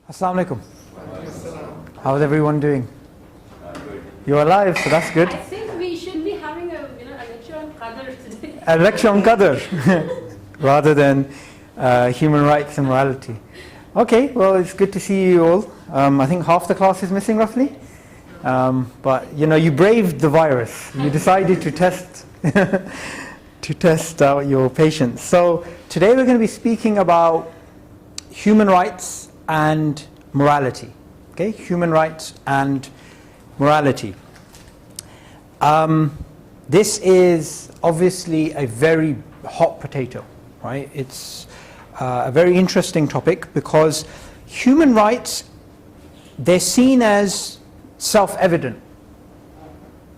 Assalamu alaikum. How's everyone doing? You're alive, so that's good. I think we should be having a lecture on Qadr today. A lecture on Qadr rather than human rights and morality. Okay, well, it's good to see you all. I think half the class is missing roughly. But you braved the virus. You decided to test to test out your patience. So today we're going to be speaking about human rights and morality. Okay, human rights and morality. This is obviously a very hot potato, right? It's a very interesting topic because human rights, they're seen as self-evident.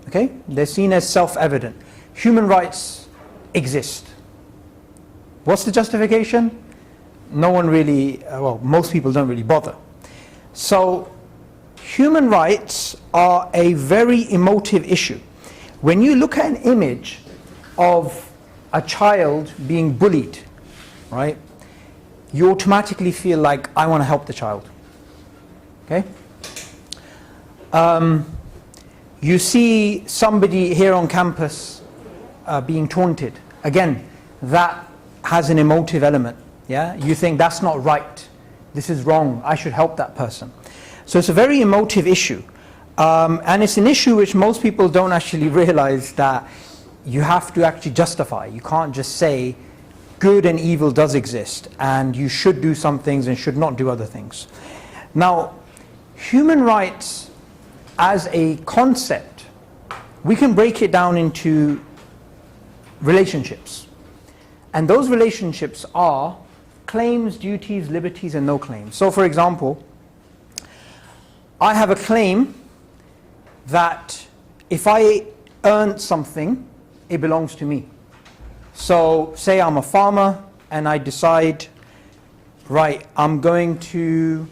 Okay, they're seen as self-evident. Human rights exist. What's the justification? No one really, most people don't really bother. So human rights are a very emotive issue. When you look at an image of a child being bullied, right, you automatically feel like, I want to help the child. Okay? You see somebody here on campus being taunted. Again, that has an emotive element. Yeah, you think that's not right, this is wrong, I should help that person. So it's a very emotive issue, and it's an issue which most people don't actually realize that you have to actually justify. You can't just say good and evil does exist and you should do some things and should not do other things. Now, human rights as a concept, we can break it down into relationships, and those relationships are claims, duties, liberties, and no claims. So for example, I have a claim that if I earn something, it belongs to me. So say I'm a farmer and I decide, right, I'm going to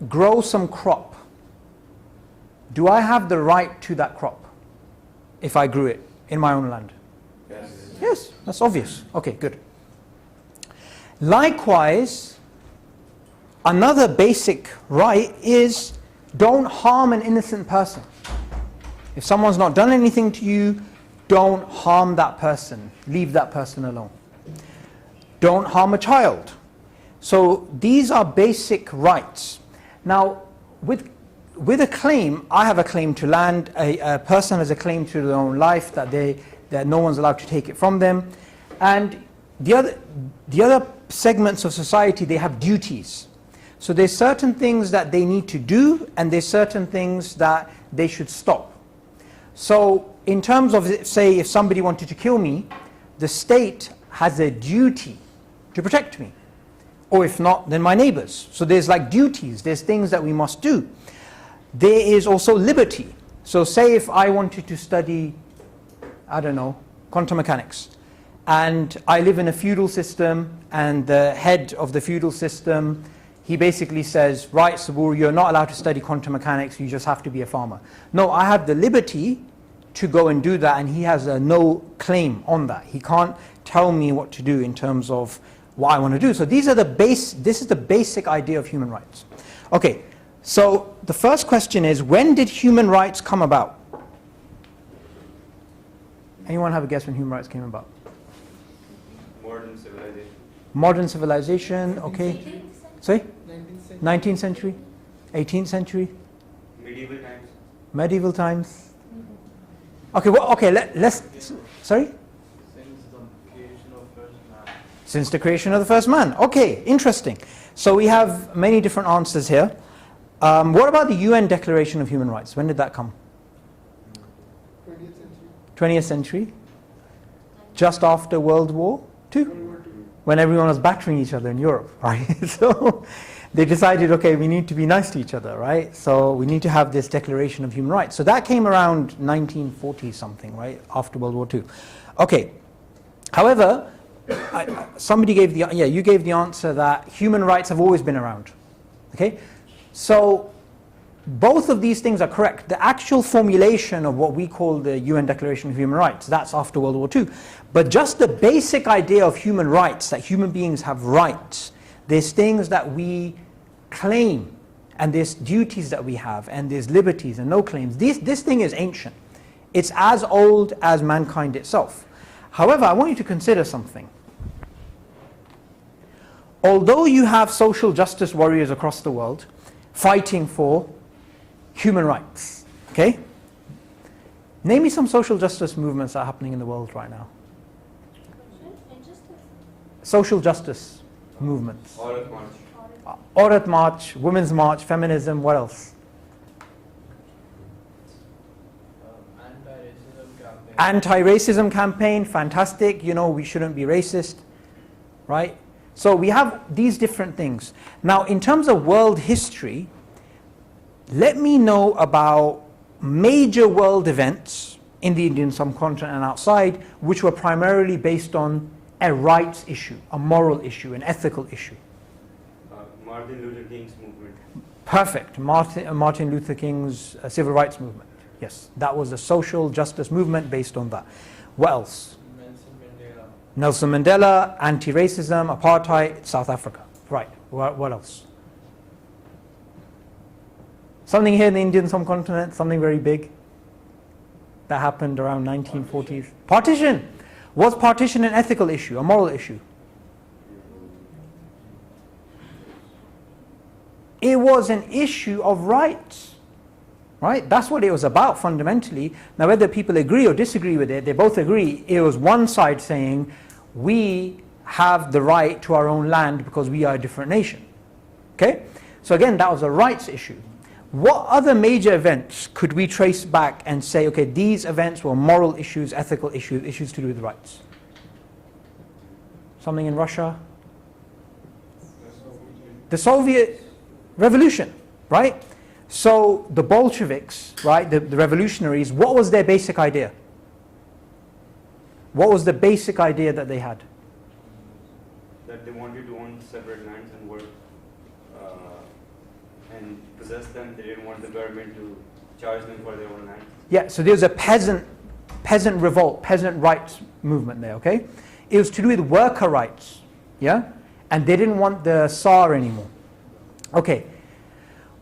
grow some crop. Do I have the right to that crop if I grew it in my own land? Yes, that's obvious. Okay, good. Likewise, another basic right is don't harm an innocent person. If someone's not done anything to you, don't harm that person. Leave that person alone. Don't harm a child. So these are basic rights. Now, with a claim, I have a claim to land, a person has a claim to their own life that no one's allowed to take it from them. And the other segments of society, they have duties. So there's certain things that they need to do and there's certain things that they should stop. So in terms of, say, if somebody wanted to kill me, the state has a duty to protect me. Or if not, then my neighbors. So there's like duties, there's things that we must do. There is also liberty. So say if I wanted to study, I don't know, quantum mechanics, and I live in a feudal system and the head of the feudal system, he basically says, right, Subboor, you're not allowed to study quantum mechanics, you just have to be a farmer. No, I have the liberty to go and do that, and he has no claim on that. He can't tell me what to do in terms of what I want to do. So this is the basic idea of human rights. Okay, so the first question is, when did human rights come about? Anyone have a guess when human rights came about? Modern civilization. Modern civilization, okay. Sorry? 19th century? 18th century? Medieval times. Medieval times? Okay, well, okay, let's, sorry? Since the creation of the first man. Okay, interesting. So we have many different answers here. What about the UN Declaration of Human Rights? When did that come? 20th century? Just after World War II? When everyone was battering each other in Europe, right? So they decided, okay, we need to be nice to each other, right? So we need to have this Declaration of Human Rights. So that came around 1940 something, right? After World War II. Okay. However, somebody gave you gave the answer that human rights have always been around. Okay? So both of these things are correct. The actual formulation of what we call the UN Declaration of Human Rights, that's after World War II. But just the basic idea of human rights, that human beings have rights, There's things that we claim, and there's duties that we have, and there's liberties and no claims. This thing is ancient. It's as old as mankind itself. However, I want you to consider something. Although you have social justice warriors across the world fighting for human rights, okay? Name me some social justice movements that are happening in the world right now. Social justice movements. Aurat March. Aurat March, Women's March, feminism, what else? Anti-racism campaign, fantastic. You know, we shouldn't be racist, right? So we have these different things. Now, in terms of world history, let me know about major world events in the Indian subcontinent and outside, which were primarily based on a rights issue, a moral issue, an ethical issue. Martin Luther King's movement. Perfect. Martin Luther King's civil rights movement. Yes, that was a social justice movement based on that. What else? Nelson Mandela, anti-racism, apartheid, South Africa. Right, what else? Something here in the Indian subcontinent, something very big that happened around 1940s. Partition. Was partition an ethical issue, a moral issue? It was an issue of rights. Right? That's what it was about fundamentally. Now whether people agree or disagree with it, they both agree. It was one side saying, we have the right to our own land because we are a different nation. Okay? So again, that was a rights issue. What other major events could we trace back and say, okay, these events were moral issues, ethical issues, issues to do with rights? Something in Russia? The Soviet Revolution, right? So the Bolsheviks, right, the revolutionaries, what was their basic idea? What was the basic idea that they had? That they wanted to own separate lands and work and possess them. They didn't want the government to charge them for their own land. Yeah, so there's a peasant revolt, peasant rights movement there, okay? It was to do with worker rights, yeah? And they didn't want the Tsar anymore. Okay.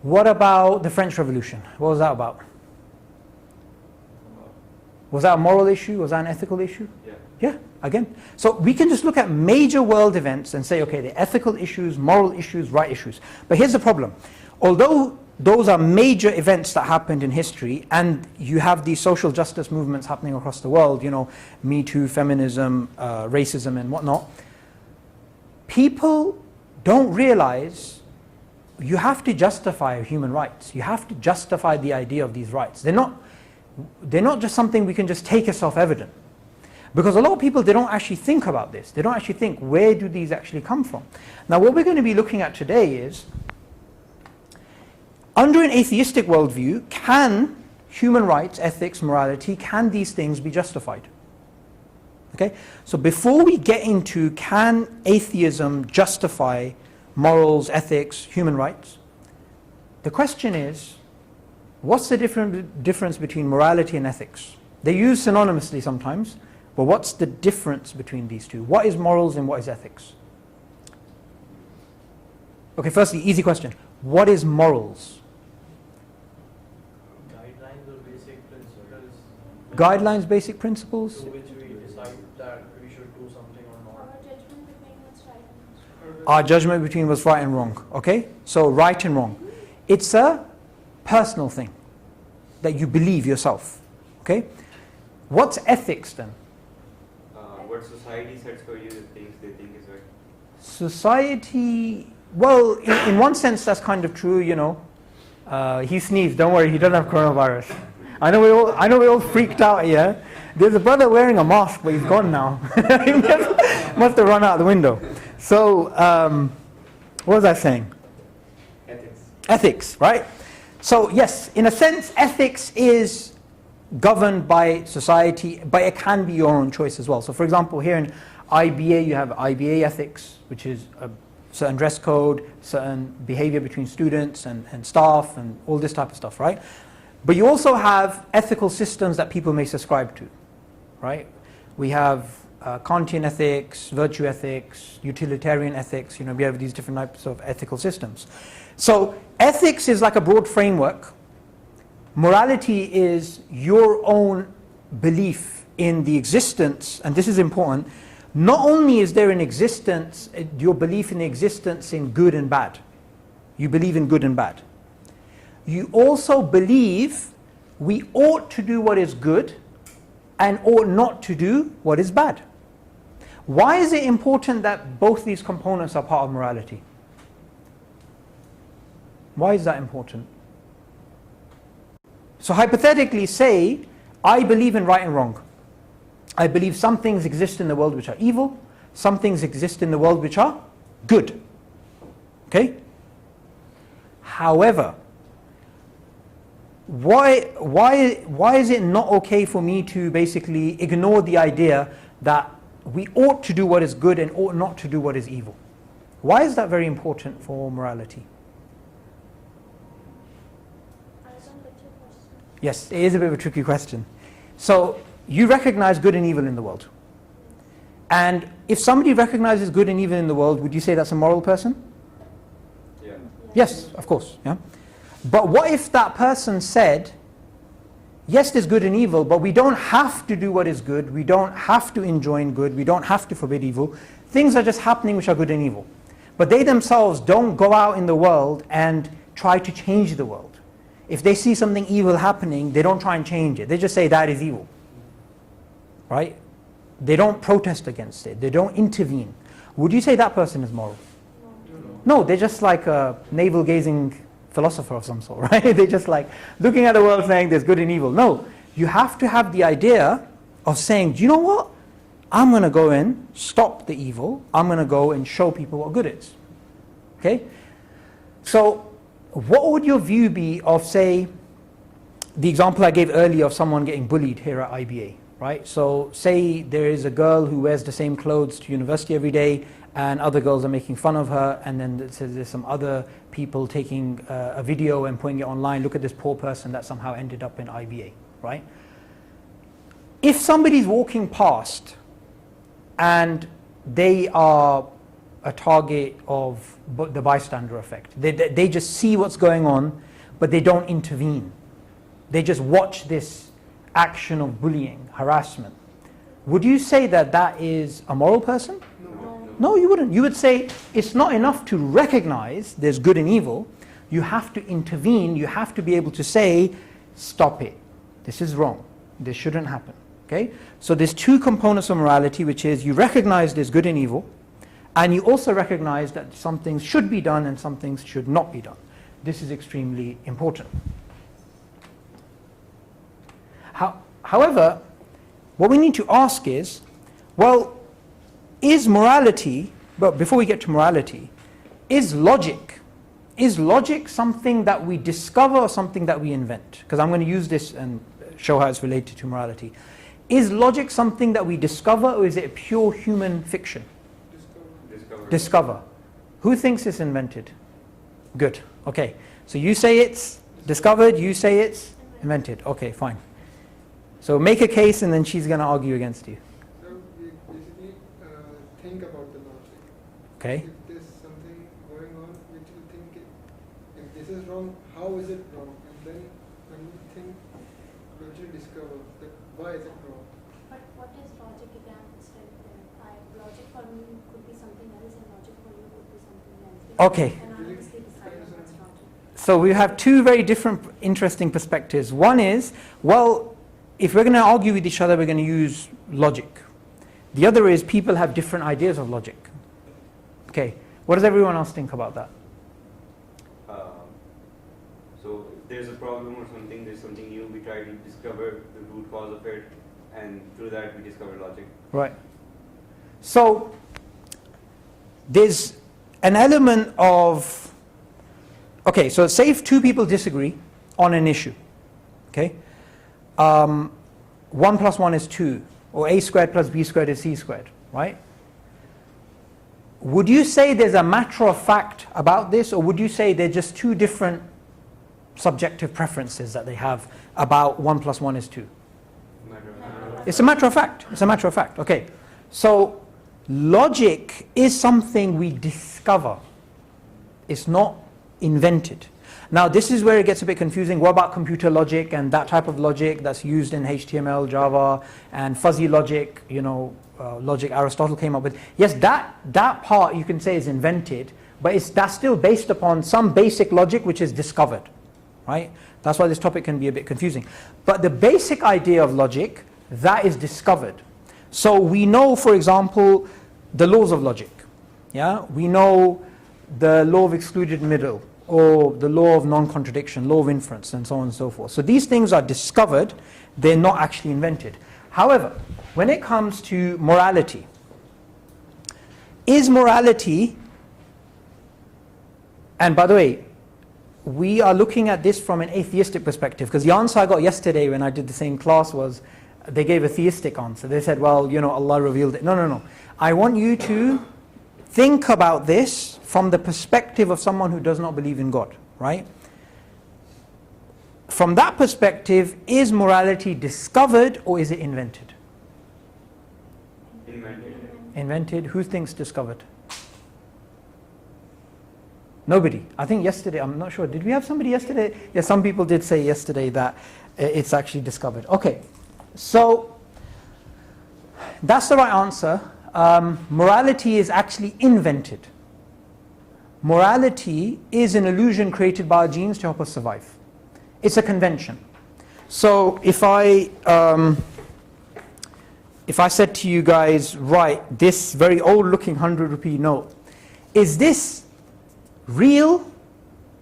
What about the French Revolution? What was that about? Was that a moral issue? Was that an ethical issue? Yeah. Yeah, again. So we can just look at major world events and say, okay, the ethical issues, moral issues, right issues. But here's the problem. Although those are major events that happened in history, and you have these social justice movements happening across the world, you know, Me Too, feminism, racism and whatnot, people don't realize you have to justify human rights. You have to justify the idea of these rights. They're not just something we can just take as self-evident. Because a lot of people, they don't actually think about this. They don't actually think, where do these actually come from? Now what we're going to be looking at today is, under an atheistic worldview, can human rights, ethics, morality, can these things be justified? Okay? So before we get into, can atheism justify morals, ethics, human rights, the question is, what's the difference between morality and ethics? They're used synonymously sometimes, but what's the difference between these two? What is morals and what is ethics? Okay, firstly, easy question. What is morals? Guidelines or basic principles. Guidelines, basic principles? Through which we decide that we should do something or not. Our judgment between what's right and wrong. Okay? So right and wrong. It's a personal thing that you believe yourself. Okay? What's ethics then? What society sets for you, the things they think is right. Society, well, in one sense that's kind of true, you know. He sneezed, don't worry, he doesn't have coronavirus. I know we all freaked out here. There's a brother wearing a mask, but he's gone now. He must have run out the window. So, what was I saying? Ethics. Ethics, right? So yes, in a sense, ethics is governed by society, but it can be your own choice as well. So for example, here in IBA, you have IBA ethics, which is a certain dress code, certain behavior between students and staff, and all this type of stuff, right? But you also have ethical systems that people may subscribe to, right? We have Kantian ethics, virtue ethics, utilitarian ethics. You know, we have these different types of ethical systems. So ethics is like a broad framework. Morality is your own belief in the existence, and this is important. Not only is there an existence, your belief in the existence in good and bad. You believe in good and bad. You also believe we ought to do what is good and ought not to do what is bad. Why is it important that both these components are part of morality? Why is that important? So hypothetically say, I believe in right and wrong. I believe some things exist in the world which are evil, some things exist in the world which are good. Okay? However, why is it not okay for me to basically ignore the idea that we ought to do what is good and ought not to do what is evil? Why is that very important for morality? Yes, it is a bit of a tricky question. So, you recognize good and evil in the world. And if somebody recognizes good and evil in the world, would you say that's a moral person? Yeah. Yes, of course. Yeah. But what if that person said, yes, there's good and evil, but we don't have to do what is good, we don't have to enjoin good, we don't have to forbid evil. Things are just happening which are good and evil. But they themselves don't go out in the world and try to change the world. If they see something evil happening, they don't try and change it. They just say that is evil. Right? They don't protest against it. They don't intervene. Would you say that person is moral? No, they're just like a navel-gazing philosopher of some sort, right? They're just like looking at the world saying there's good and evil. No, you have to have the idea of saying, do you know what? I'm going to go and stop the evil. I'm going to go and show people what good is. Okay? So, what would your view be of, say, the example I gave earlier of someone getting bullied here at IBA? Right? So say there is a girl who wears the same clothes to university every day and other girls are making fun of her, and then there's some other people taking a video and putting it online. Look at this poor person that somehow ended up in IBA. Right? If somebody's walking past and they are a target of the bystander effect, they just see what's going on but they don't intervene. They just watch this action of bullying, harassment. Would you say that that is a moral person? No, you wouldn't. You would say it's not enough to recognize there's good and evil. You have to intervene. You have to be able to say, stop it. This is wrong. This shouldn't happen. Okay? So there's two components of morality, which is you recognize there's good and evil, and you also recognize that some things should be done and some things should not be done. This is extremely important. However, what we need to ask is, well, is morality, but before we get to morality, is logic something that we discover or something that we invent? Because I'm going to use this and show how it's related to morality. Is logic something that we discover, or is it a pure human fiction? Discover. Who thinks it's invented? Good. Okay. So you say it's discovered, you say it's invented. Okay, fine. So make a case and then she's going to argue against you. So we basically think about the logic. Okay. If there's something going on which we think if this is wrong, how is it wrong? And then when we think, we should discover that why is it wrong. But what is logic again? It's like logic for me could be something else and logic for you could be something else. Okay. And honestly decide what's logic. So we have two very different interesting perspectives. One is, well, if we're going to argue with each other, we're going to use logic. The other is people have different ideas of logic. Okay, what does everyone else think about that? So if there's a problem or something, there's something new, we try to discover the root cause of it, and through that we discover logic. Right. So there's an element of, okay, so say if two people disagree on an issue, okay? 1 plus 1 is 2, or a squared plus b squared is c squared, right? Would you say there's a matter of fact about this, or would you say they're just two different subjective preferences that they have about 1 plus 1 is 2? It's a matter of fact. It's a matter of fact. Okay. So logic is something we discover. It's not invented. Now this is where it gets a bit confusing. What about computer logic and that type of logic that's used in HTML, Java, and fuzzy logic, logic Aristotle came up with? Yes, that part you can say is invented, but that's still based upon some basic logic which is discovered, right? That's why this topic can be a bit confusing. But the basic idea of logic, that is discovered. So we know, for example, the laws of logic. Yeah, we know the law of excluded middle, or the law of non-contradiction, law of inference, and so on and so forth. So these things are discovered, they're not actually invented. However, when it comes to morality, is morality, and by the way, we are looking at this from an atheistic perspective, because the answer I got yesterday when I did the same class was, they gave a theistic answer. They said, well, Allah revealed it. No. I want you to think about this from the perspective of someone who does not believe in God, right? From that perspective, is morality discovered or is it invented? Invented. Who thinks discovered? Nobody. I think yesterday, I'm not sure, did we have somebody yesterday? Yeah, some people did say yesterday that it's actually discovered. Okay, so that's the right answer. Morality is actually invented. Morality is an illusion created by our genes to help us survive. It's a convention. So if I said to you guys, right, this very old looking 100 rupee note, is this real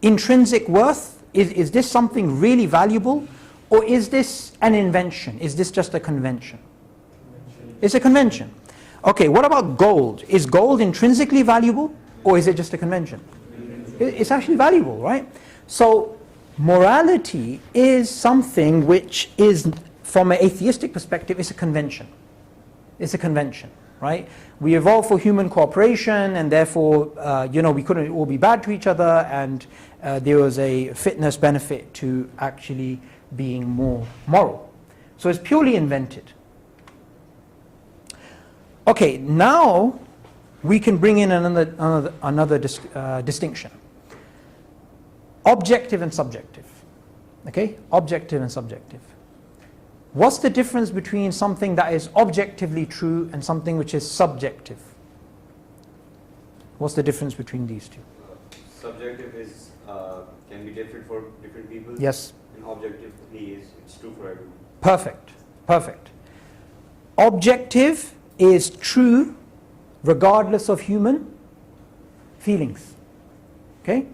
intrinsic worth? Is this something really valuable? Or is this an invention? Is this just a convention? It's a convention. Okay, what about gold? Is gold intrinsically valuable? Or is it just a convention? It's actually valuable, right? So morality is something which is, from an atheistic perspective, it's a convention. It's a convention, right? We evolved for human cooperation, and therefore, we couldn't all be bad to each other, and there was a fitness benefit to actually being more moral. So it's purely invented. Okay, now we can bring in another distinction. Objective and subjective. Okay, objective and subjective. What's the difference between something that is objectively true and something which is subjective? What's the difference between these two? Subjective is can be different for different people. Yes. And objectively it's true for everyone. Perfect. Objective is true regardless of human feelings. Okay?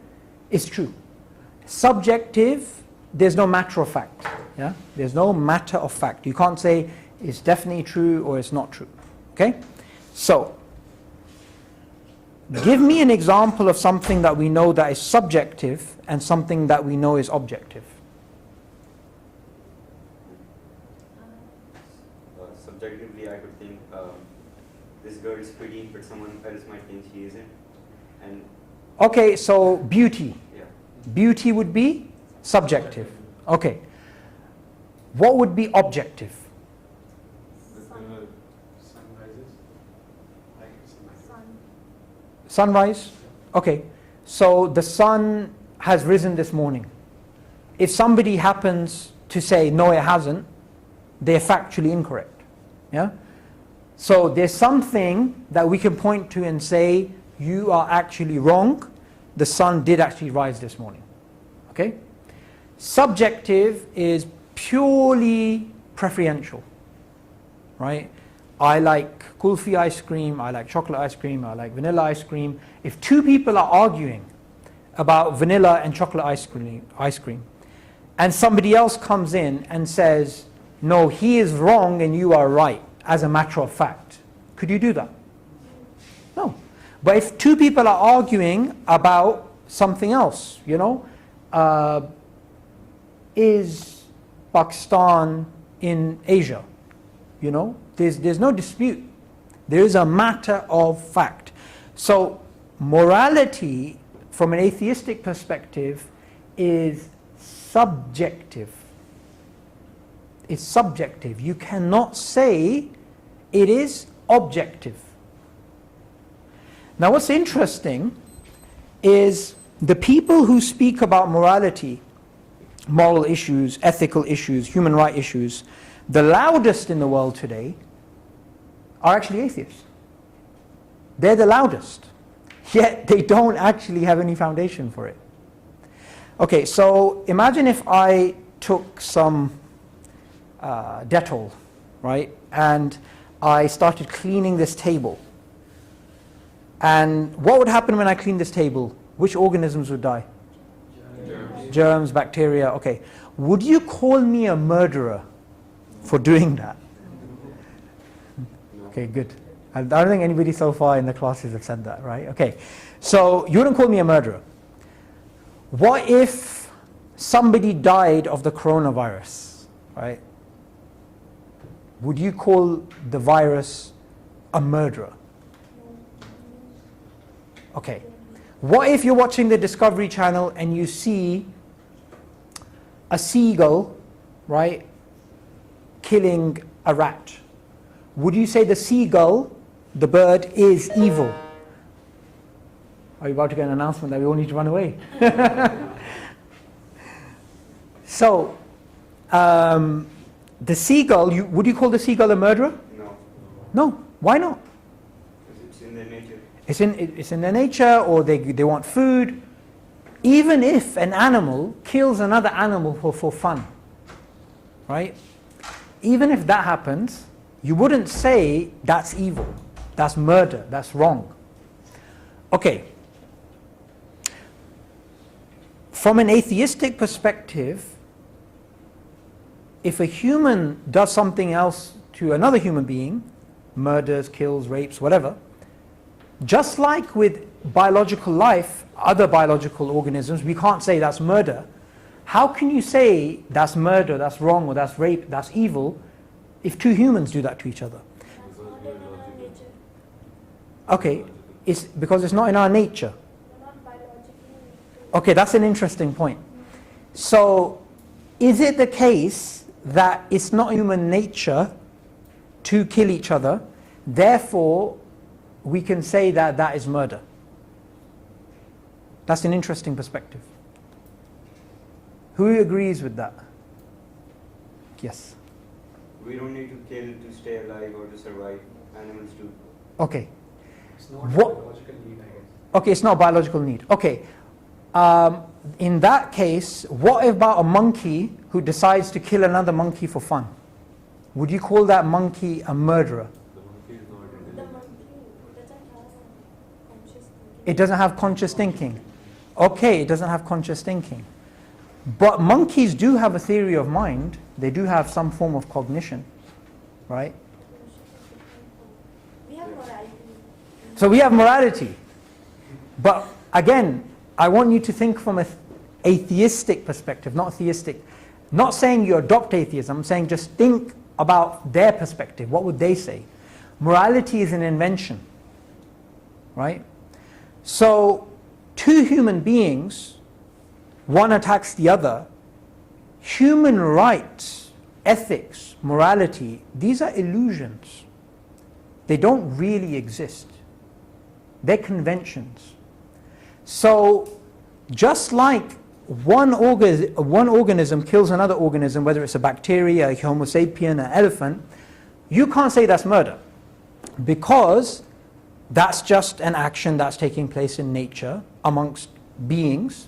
It's true. Subjective, there's no matter of fact. Yeah? There's no matter of fact. You can't say it's definitely true or it's not true. Okay? So, give me an example of something that we know that is subjective and something that we know is objective. Subjectively, I could think this girl is pretty, but someone else might think she isn't. And okay, so beauty. yeah, Beauty would be subjective. Okay. What would be objective? Sunrise? Okay. So the sun has risen this morning. If somebody happens to say, no, it hasn't, they're factually incorrect. Yeah? So there's something that we can point to and say, you are actually wrong. The sun did actually rise this morning. Okay? Subjective is purely preferential. Right? I like kulfi ice cream, I like chocolate ice cream, I like vanilla ice cream. If two people are arguing about vanilla and chocolate ice cream, and somebody else comes in and says, no, he is wrong and you are right, as a matter of fact, could you do that? No. But if two people are arguing about something else, is Pakistan in Asia? There's no dispute. There is a matter of fact. So morality, from an atheistic perspective, is subjective. It's subjective. You cannot say it is objective. Now what's interesting is the people who speak about morality, moral issues, ethical issues, human rights issues, the loudest in the world today are actually atheists. They're the loudest, yet they don't actually have any foundation for it. Okay, so imagine if I took some Dettol, right, and I started cleaning this table. And what would happen when I clean this table? Which organisms would die? Germs, bacteria, okay. Would you call me a murderer for doing that? Okay, good. I don't think anybody so far in the classes have said that, right? Okay, so you wouldn't call me a murderer. What if somebody died of the coronavirus, right? Would you call the virus a murderer? Okay. What if you're watching the Discovery Channel and you see a seagull, right, killing a rat? Would you say the seagull, the bird, is evil? Are you about to get an announcement that we all need to run away? So, the seagull, would you call the seagull a murderer? No, No. Why not? because it's in their nature. It's in their nature, or they want food. Even if an animal kills another animal for fun, right? Even if that happens, you wouldn't say that's evil, that's murder, that's wrong. Okay. From an atheistic perspective, if a human does something else to another human being, murders, kills, rapes, whatever, just like with biological life, other biological organisms, we can't say that's murder. How can you say that's murder, that's wrong, or that's rape, that's evil, if two humans do that to each other? That's not in our nature. Okay, it's because it's not in our nature. We're not biologically. Okay, that's an interesting point. So, is it the case that it's not human nature to kill each other, therefore we can say that that is murder? That's an interesting perspective. Who agrees with that? Yes. We don't need to kill to stay alive or to survive. Animals do. Okay. It's not What- a biological need, I guess. Okay, it's not a biological need. Okay. In that case, what about a monkey who decides to kill another monkey for fun? Would you call that monkey a murderer? The monkey doesn't have conscious thinking. It doesn't have conscious thinking. Okay, it doesn't have conscious thinking. But monkeys do have a theory of mind. They do have some form of cognition, right? We have morality. So we have morality. But again, I want you to think from an atheistic perspective, not theistic. Not saying you adopt atheism, I'm saying just think about their perspective. What would they say? Morality is an invention, right? So, two human beings, one attacks the other. Human rights, ethics, morality, these are illusions. They don't really exist. They're conventions. So, just like one organism kills another organism, whether it's a bacteria, a Homo sapien, an elephant, you can't say that's murder, because that's just an action that's taking place in nature amongst beings,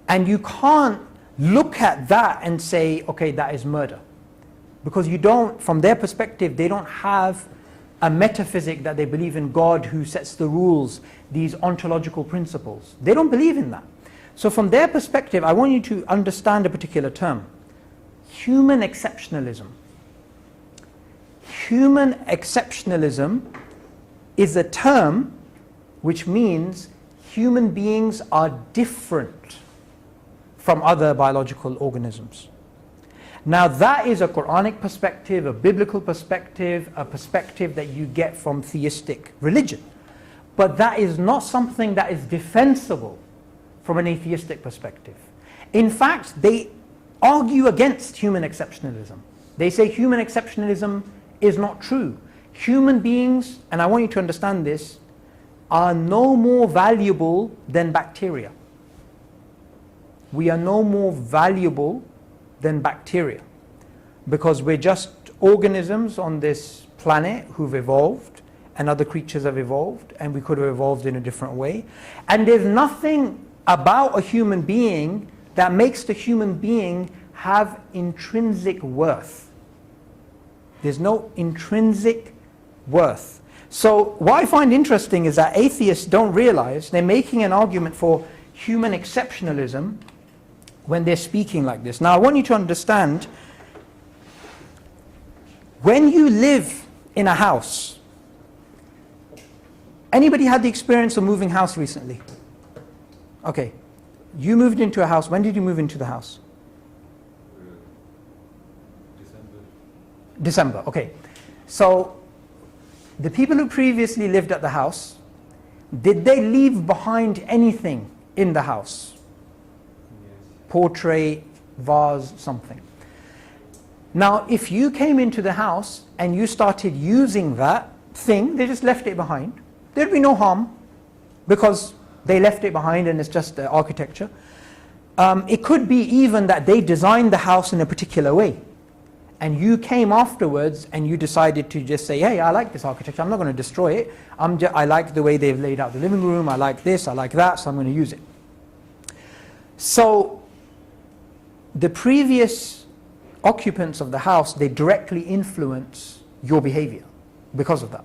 and you can't look at that and say, okay, that is murder, because you don't, from their perspective, they don't have a metaphysic that they believe in God who sets the rules, these ontological principles. They don't believe in that. So from their perspective, I want you to understand a particular term. Human exceptionalism. Human exceptionalism is a term which means human beings are different from other biological organisms. Now that is a Quranic perspective, a biblical perspective, a perspective that you get from theistic religion. But that is not something that is defensible from an atheistic perspective. In fact, they argue against human exceptionalism. They say human exceptionalism is not true. Human beings, and I want you to understand this, are no more valuable than bacteria. We are no more valuable than bacteria because we're just organisms on this planet who've evolved, and other creatures have evolved, and we could have evolved in a different way. And there's nothing about a human being that makes the human being have intrinsic worth. There's no intrinsic worth. So what I find interesting is that atheists don't realize they're making an argument for human exceptionalism when they're speaking like this. Now I want you to understand, when you live in a house, anybody had the experience of moving house recently? Okay, you moved into a house. When did you move into the house? December, okay. So the people who previously lived at the house, did they leave behind anything in the house? Portrait, vase, something. Now if you came into the house and you started using that thing, they just left it behind, there'd be no harm because they left it behind and it's just the architecture. It could be even that they designed the house in a particular way and you came afterwards and you decided to just say, hey, I like this architecture, I'm not going to destroy it, I like the way they've laid out the living room, I like this, I like that, so I'm going to use it. So the previous occupants of the house, they directly influence your behavior because of that.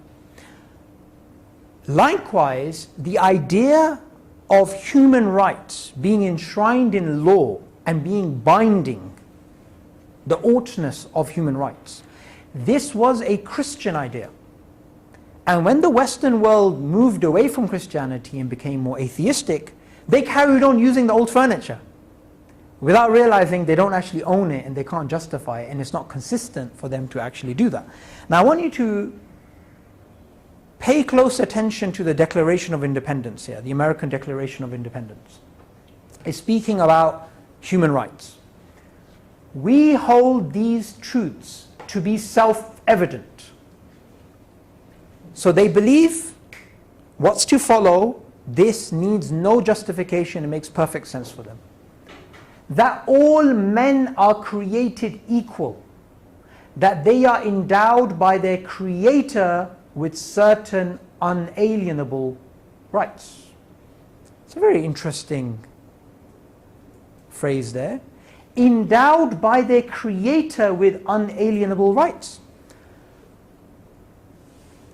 Likewise, the idea of human rights being enshrined in law and being binding, the oughtness of human rights, this was a Christian idea. And when the Western world moved away from Christianity and became more atheistic, they carried on using the old furniture without realizing they don't actually own it and they can't justify it and it's not consistent for them to actually do that. Now I want you to pay close attention to the Declaration of Independence here, the American Declaration of Independence. It's speaking about human rights. We hold these truths to be self-evident. So they believe what's to follow, this needs no justification, it makes perfect sense for them. That all men are created equal, that they are endowed by their Creator with certain unalienable rights. It's a very interesting phrase there. Endowed by their Creator with unalienable rights.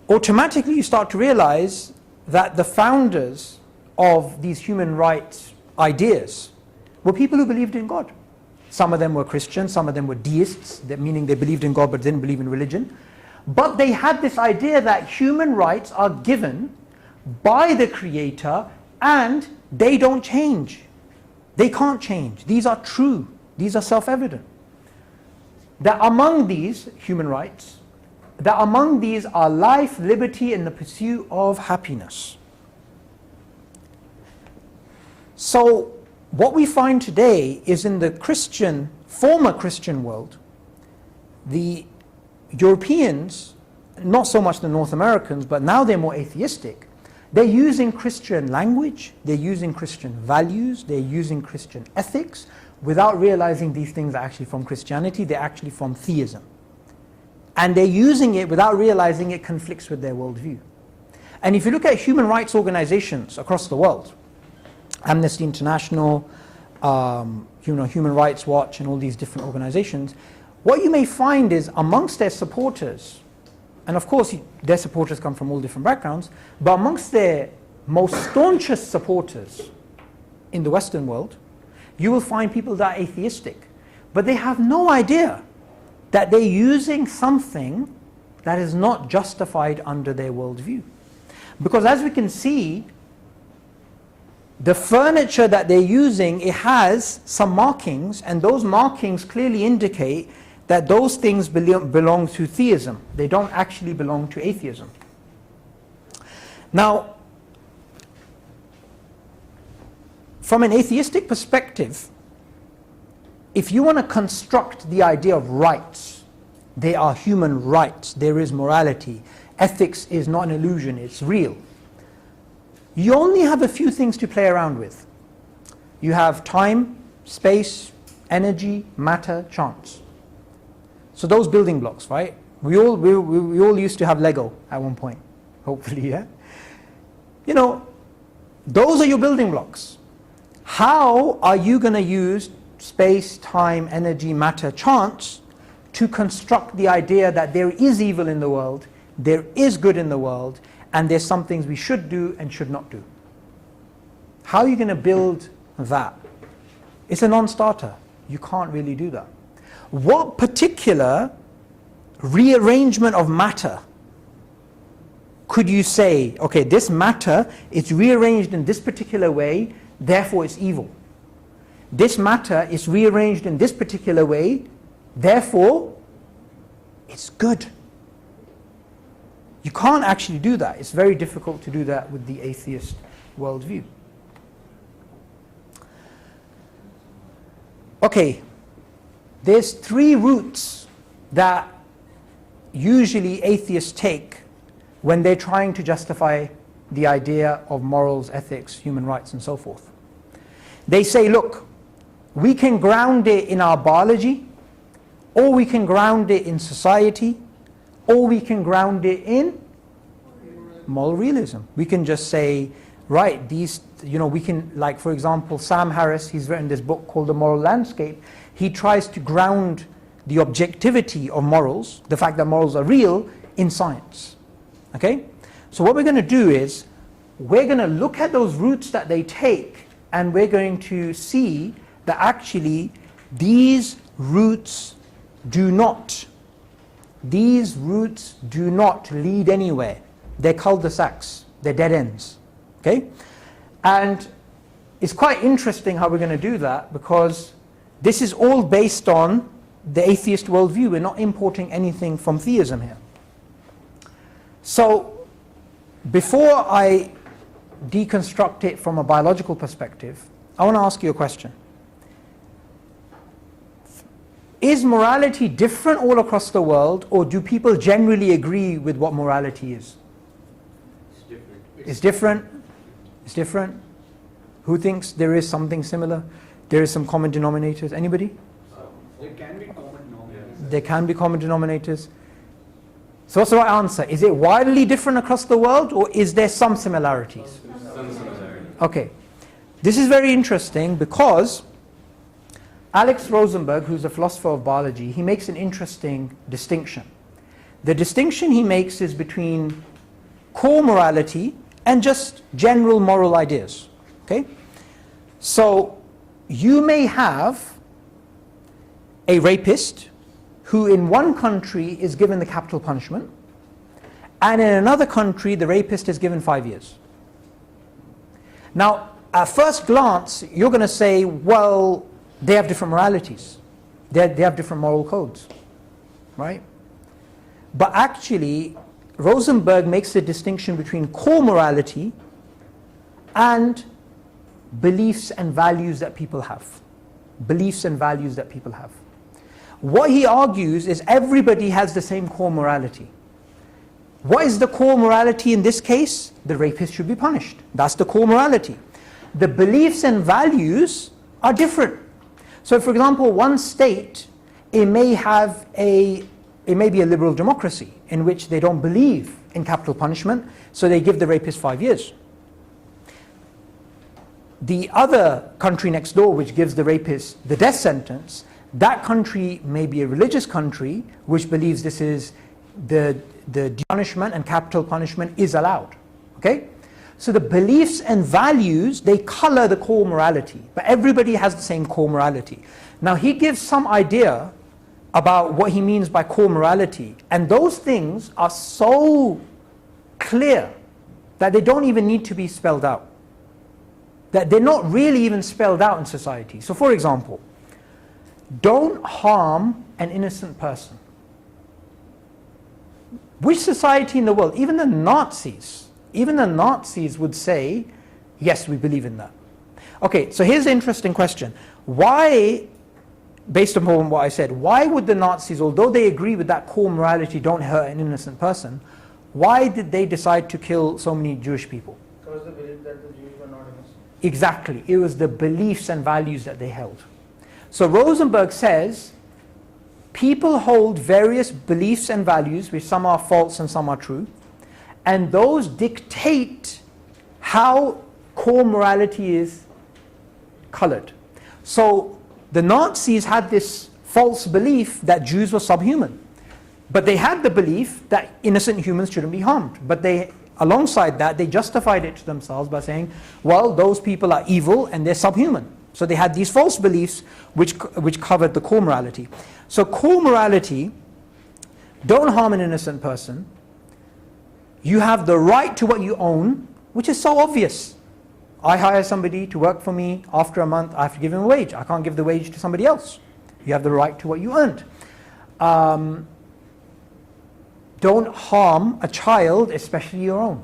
Automatically you start to realize that the founders of these human rights ideas were people who believed in God. Some of them were Christians, some of them were deists, meaning they believed in God but didn't believe in religion. But they had this idea that human rights are given by the Creator and they don't change. They can't change. These are true. These are self-evident. That among these human rights, that among these are life, liberty, and the pursuit of happiness. So what we find today is in the former Christian world, the Europeans, not so much the North Americans, but now they're more atheistic. They're using Christian language, they're using Christian values, they're using Christian ethics, without realizing these things are actually from Christianity, they're actually from theism. And they're using it without realizing it conflicts with their worldview. And if you look at human rights organizations across the world, Amnesty International, Human Rights Watch, and all these different organizations, what you may find is amongst their supporters, and of course their supporters come from all different backgrounds, but amongst their most staunchest supporters in the Western world, you will find people that are atheistic, but they have no idea that they're using something that is not justified under their worldview. Because as we can see, the furniture that they're using, it has some markings, and those markings clearly indicate that those things belong to theism. They don't actually belong to atheism. Now, from an atheistic perspective, if you want to construct the idea of rights, they are human rights, there is morality, ethics is not an illusion, it's real, you only have a few things to play around with. You have time, space, energy, matter, chance. So those building blocks, right? We all used to have Lego at one point, hopefully, yeah? You know, those are your building blocks. How are you going to use space, time, energy, matter, chance to construct the idea that there is evil in the world, there is good in the world, and there's some things we should do and should not do? How are you going to build that? It's a non-starter. You can't really do that. What particular rearrangement of matter could you say, okay, this matter is rearranged in this particular way, therefore it's evil. This matter is rearranged in this particular way, therefore it's good. You can't actually do that. It's very difficult to do that with the atheist worldview. Okay, there's three routes that usually atheists take when they're trying to justify the idea of morals, ethics, human rights, and so forth. They say, look, we can ground it in our biology, or we can ground it in society, or we can ground it in moral realism. We can just say, right, these, you know, we can, like for example, Sam Harris, he's written this book called The Moral Landscape. He tries to ground the objectivity of morals, the fact that morals are real, in science. Okay? So what we're going to do is, we're going to look at those routes that they take, and we're going to see that actually these routes do not lead anywhere. They're cul-de-sacs, they're dead ends. Okay? And it's quite interesting how we're going to do that, because this is all based on the atheist worldview. We're not importing anything from theism here. So before I deconstruct it from a biological perspective, I want to ask you a question. Is morality different all across the world, or do people generally agree with what morality is? It's different. It's different? It's different? Who thinks there is something similar? There is some common denominators? Anybody? There can be common denominators. There can be common denominators. So what's the right answer? Is it widely different across the world, or is there some similarities? Some similarity. Okay. This is very interesting, because Alex Rosenberg, who's a philosopher of biology, he makes an interesting distinction. The distinction he makes is between core morality and just general moral ideas. Okay? So you may have a rapist who in one country is given the capital punishment, and in another country the rapist is given 5 years. Now, at first glance, you're going to say, well, they have different moralities. They have different moral codes, right? But actually, Rosenberg makes a distinction between core morality and beliefs and values that people have. Beliefs and values that people have. What he argues is everybody has the same core morality. What is the core morality in this case? The rapist should be punished. That's the core morality. The beliefs and values are different. So for example, one state, it may be a liberal democracy in which they don't believe in capital punishment, so they give the rapist 5 years. The other country next door, which gives the rapist the death sentence, that country may be a religious country which believes this is the punishment, and capital punishment is allowed. Okay? So the beliefs and values, they color the core morality, but everybody has the same core morality. Now he gives some idea about what he means by core morality, and those things are so clear that they don't even need to be spelled out. That they're not really even spelled out in society. So for example, don't harm an innocent person. Which society in the world, even the Nazis would say, yes, we believe in that. Okay, so here's an interesting question. Why, based upon what I said, why would the Nazis, although they agree with that core morality, don't hurt an innocent person, Why did they decide to kill so many Jewish people? Because they believe that the Jews were not innocent. Exactly. It was the beliefs and values that they held. So Rosenberg says, people hold various beliefs and values, which some are false and some are true, and those dictate how core morality is colored. So the Nazis had this false belief that Jews were subhuman. But they had the belief that innocent humans shouldn't be harmed. But they, alongside that, they justified it to themselves by saying, well, those people are evil and they're subhuman. So they had these false beliefs which covered the core morality. So core morality, don't harm an innocent person. You have the right to what you own, which is so obvious. I hire somebody to work for me. After a month, I have to give him a wage. I can't give the wage to somebody else. You have the right to what you earned. Don't harm a child, especially your own.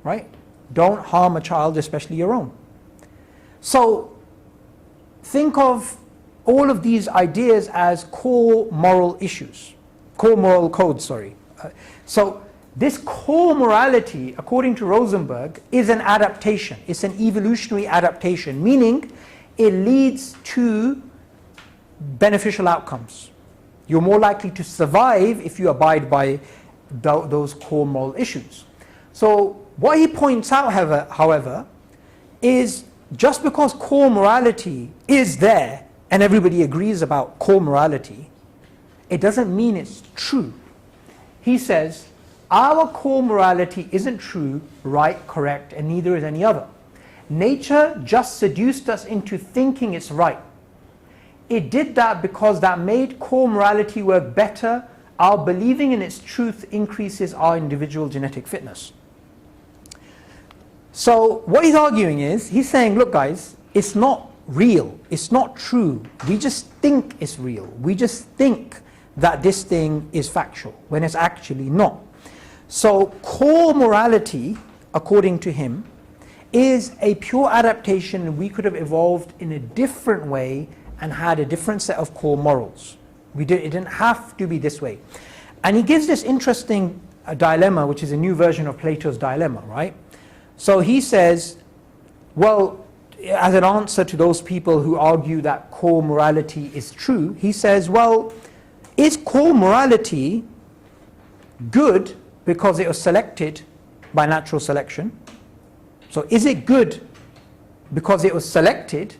Right? Don't harm a child, especially your own. So, think of all of these ideas as core moral issues. Core moral codes, sorry. So, this core morality, according to Rosenberg, is an adaptation. It's an evolutionary adaptation, meaning it leads to beneficial outcomes. You're more likely to survive if you abide by those core moral issues. So what he points out, however, is just because core morality is there and everybody agrees about core morality, it doesn't mean it's true. He says, our core morality isn't true, right, correct, and neither is any other. Nature just seduced us into thinking it's right. It did that because that made core morality work better. Our believing in its truth increases our individual genetic fitness. So what he's arguing is, he's saying, look guys, it's not real, it's not true. We just think it's real. We just think that this thing is factual, when it's actually not. So core morality, according to him, is a pure adaptation, and we could have evolved in a different way and had a different set of core morals. It didn't have to be this way. And he gives this interesting dilemma, which is a new version of Plato's dilemma, right? So he says, well, as an answer to those people who argue that core morality is true, he says, well, is core morality good because it was selected by natural selection? So is it good because it was selected?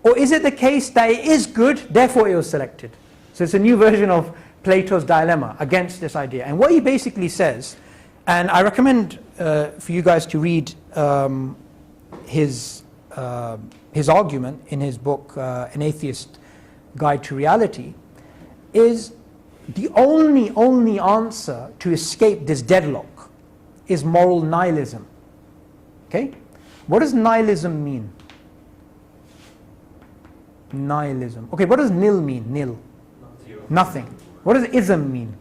Or is it the case that it is good, therefore it was selected? So it's a new version of Plato's dilemma against this idea. And what he basically says, and I recommend for you guys to read his argument in his book, An Atheist Guide to Reality, is the only answer to escape this deadlock is moral nihilism. Okay? What does nihilism mean? Nihilism. Okay, what does nil mean? Nil. Zero. Nothing. What does ism mean?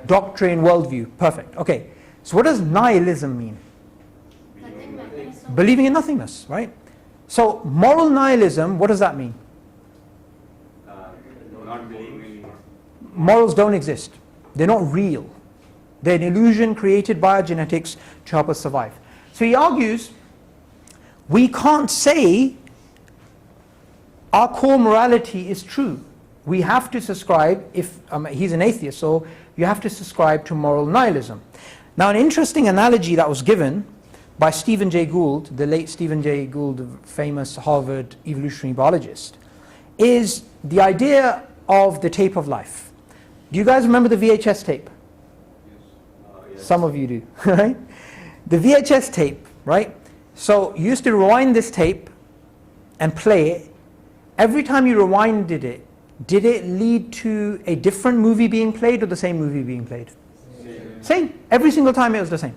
Doctrine, worldview. Perfect. Okay. So what does nihilism mean? Believing in nothingness, right? So moral nihilism, what does that mean? Not believing anymore. Morals don't exist. They're not real. They're an illusion created by our genetics to help us survive. So he argues, we can't say our core morality is true. We have to subscribe, if he's an atheist, so you have to subscribe to moral nihilism. Now, an interesting analogy that was given by Stephen Jay Gould, the late Stephen Jay Gould, the famous Harvard evolutionary biologist, is the idea of the tape of life. Do you guys remember the VHS tape? Yes. Some of you do, right? The VHS tape, right? So you used to rewind this tape and play it. Every time you rewinded it, did it lead to a different movie being played or the same movie being played? Same. Every single time it was the same.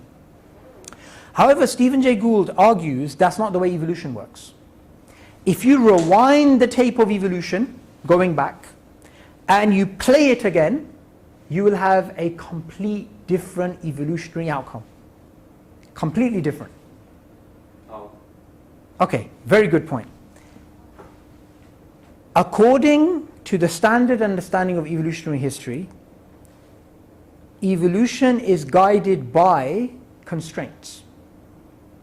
However, Stephen Jay Gould argues that's not the way evolution works. If you rewind the tape of evolution, going back, and you play it again, you will have a complete different evolutionary outcome. Completely different. How? Okay, very good point. According to the standard understanding of evolutionary history, evolution is guided by constraints.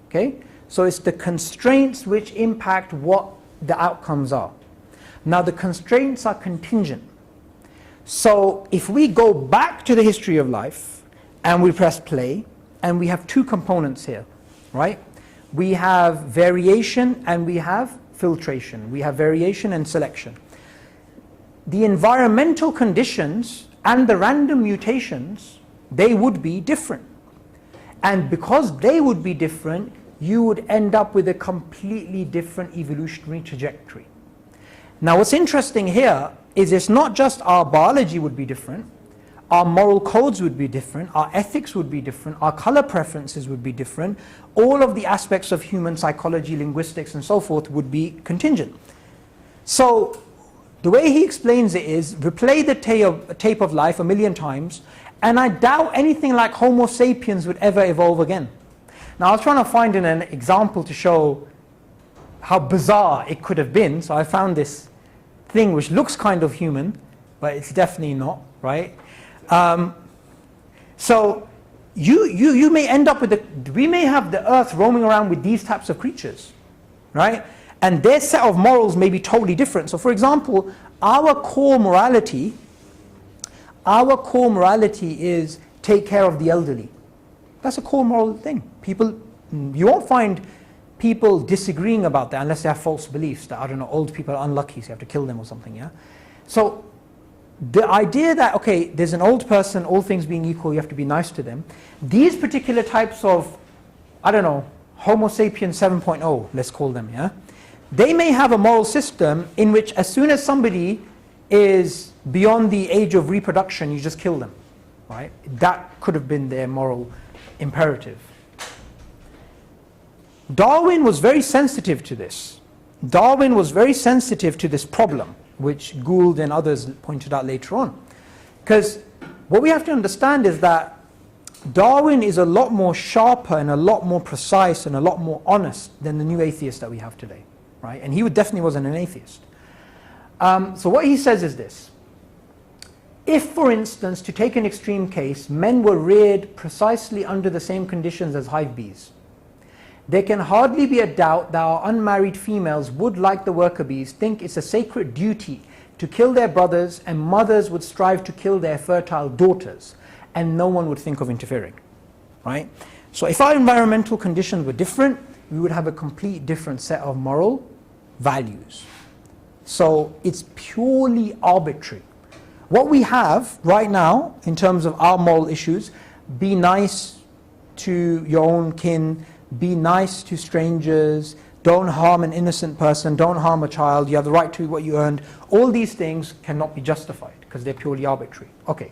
Okay? So it's the constraints which impact what the outcomes are. Now the constraints are contingent. So if we go back to the history of life and we press play, and we have two components here, right? We have variation and we have filtration. We have variation and selection. The environmental conditions and the random mutations, they would be different. And because they would be different, you would end up with a completely different evolutionary trajectory. Now what's interesting here is it's not just our biology would be different, our moral codes would be different, our ethics would be different, our color preferences would be different, all of the aspects of human psychology, linguistics and so forth would be contingent. So the way he explains it is, replay the tape of life 1,000,000 times, and I doubt anything like Homo sapiens would ever evolve again. Now I was trying to find an example to show how bizarre it could have been, so I found this thing which looks kind of human, but it's definitely not, right? So you may end up with we may have the earth roaming around with these types of creatures, right? And their set of morals may be totally different. So for example, our core morality is take care of the elderly. That's a core moral thing. You won't find people disagreeing about that unless they have false beliefs that, I don't know, old people are unlucky, so you have to kill them or something, yeah? So the idea that, okay, there's an old person, all things being equal, you have to be nice to them. These particular types of, I don't know, Homo sapiens 7.0, let's call them, yeah? They may have a moral system in which as soon as somebody is beyond the age of reproduction, you just kill them, right? That could have been their moral imperative. Darwin was very sensitive to this. Darwin was very sensitive to this problem, which Gould and others pointed out later on. Because what we have to understand is that Darwin is a lot more sharper and a lot more precise and a lot more honest than the new atheist that we have today, right? And he definitely wasn't an atheist. So what he says is this. If, for instance, to take an extreme case, men were reared precisely under the same conditions as hive bees, there can hardly be a doubt that our unmarried females would, like the worker bees, think it's a sacred duty to kill their brothers, and mothers would strive to kill their fertile daughters, and no one would think of interfering, right? So if our environmental conditions were different, we would have a complete different set of moral values. So it's purely arbitrary. What we have right now in terms of our moral issues, be nice to your own kin, be nice to strangers, don't harm an innocent person, don't harm a child, you have the right to what you earned. All these things cannot be justified because they're purely arbitrary. Okay.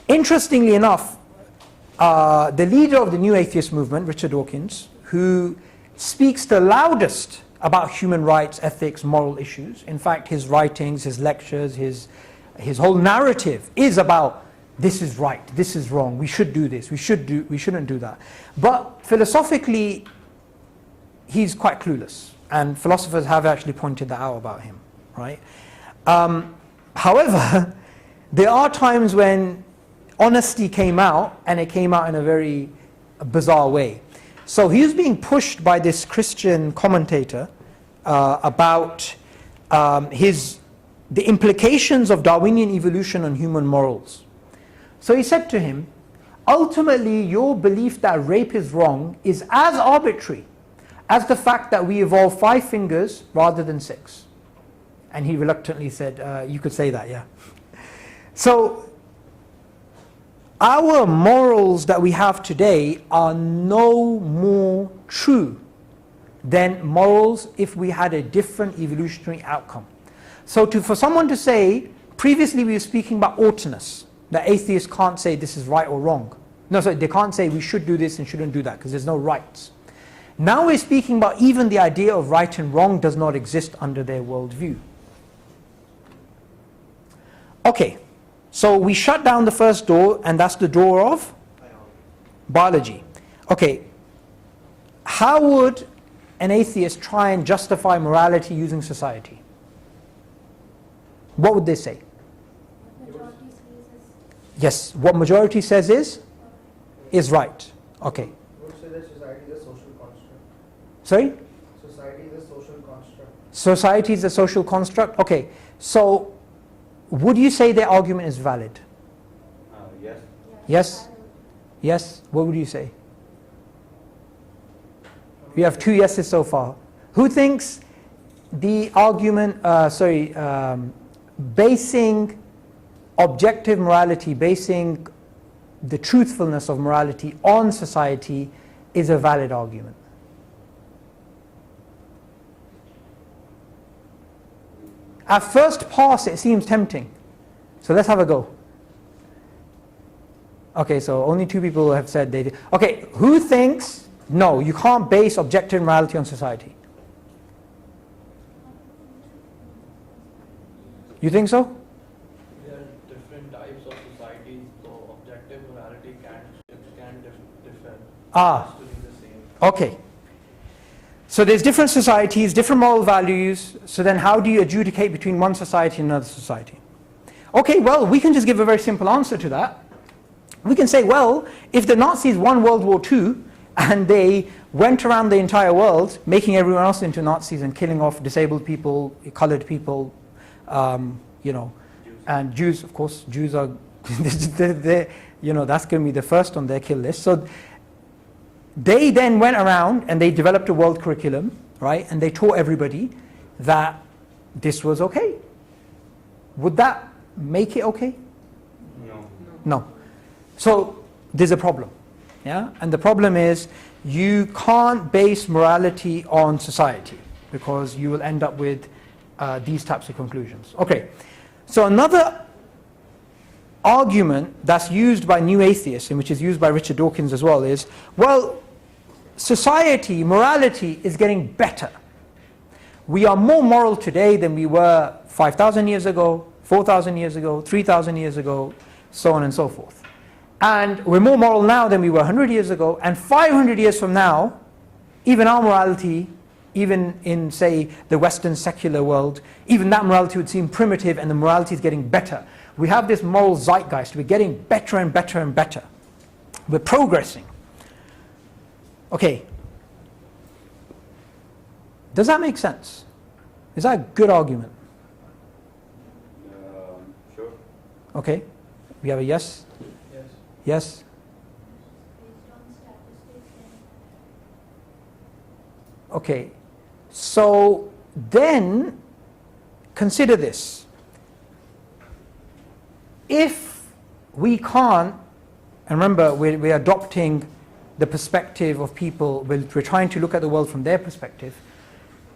Interestingly enough, the leader of the new atheist movement, Richard Dawkins, who speaks the loudest about human rights, ethics, moral issues. In fact, his writings, his lectures, his whole narrative is about this is right, this is wrong, we should do this, we shouldn't do that. But philosophically, he's quite clueless, and philosophers have actually pointed that out about him, right? However, there are times when honesty came out, and it came out in a very bizarre way. So he was being pushed by this Christian commentator about the implications of Darwinian evolution on human morals. So he said to him, ultimately your belief that rape is wrong is as arbitrary as the fact that we evolved 5 fingers rather than 6. And he reluctantly said, you could say that, yeah. So our morals that we have today are no more true than morals if we had a different evolutionary outcome. So for someone to say, previously we were speaking about oughtness, that atheists can't say this is right or wrong. No, sorry, they can't say we should do this and shouldn't do that because there's no rights. Now we're speaking about even the idea of right and wrong does not exist under their worldview. Okay, so we shut down the first door, and that's the door of biology. Okay, how would an atheist try and justify morality using society? What would they say? Yes, what majority says is right. Okay. I would say that society is a social construct. Sorry? Society is a social construct. Society is a social construct. Okay. So, would you say their argument is valid? Yes. Yes? Yes? What would you say? We have 2 yeses so far. Who thinks the argument, basing objective morality, basing the truthfulness of morality on society is a valid argument? At first pass it seems tempting. So let's have a go. Okay, so only 2 people have said they did. Okay, who thinks, no, you can't base objective morality on society? You think so? There are different types of societies, so objective morality can differ. Ah, To be the same. okay. So there's different societies, different moral values, so then how do you adjudicate between one society and another society? Okay, well, we can just give a very simple answer to that. We can say, well, if the Nazis won World War II and they went around the entire world making everyone else into Nazis and killing off disabled people, colored people, and Jews, of course, Jews are, that's going to be the first on their kill list. So they then went around and they developed a world curriculum, right? And they taught everybody that this was okay. Would that make it okay? No. No. So there's a problem, yeah? And the problem is you can't base morality on society because you will end up with these types of conclusions. Okay, so another argument that's used by new atheists, and which is used by Richard Dawkins as well, is, well, society, morality is getting better. We are more moral today than we were 5,000 years ago, 4,000 years ago, 3,000 years ago, so on and so forth. And we're more moral now than we were 100 years ago, and 500 years from now, even our morality, even in, say, the Western secular world, even that morality would seem primitive, and the morality is getting better. We have this moral zeitgeist. We're getting better and better and better. We're progressing. Okay. Does that make sense? Is that a good argument? Sure. Okay. We have a yes? Yes. Yes? Based on statistics and Okay. So then consider this. If we can't, and remember we're adopting the perspective of people, we're trying to look at the world from their perspective.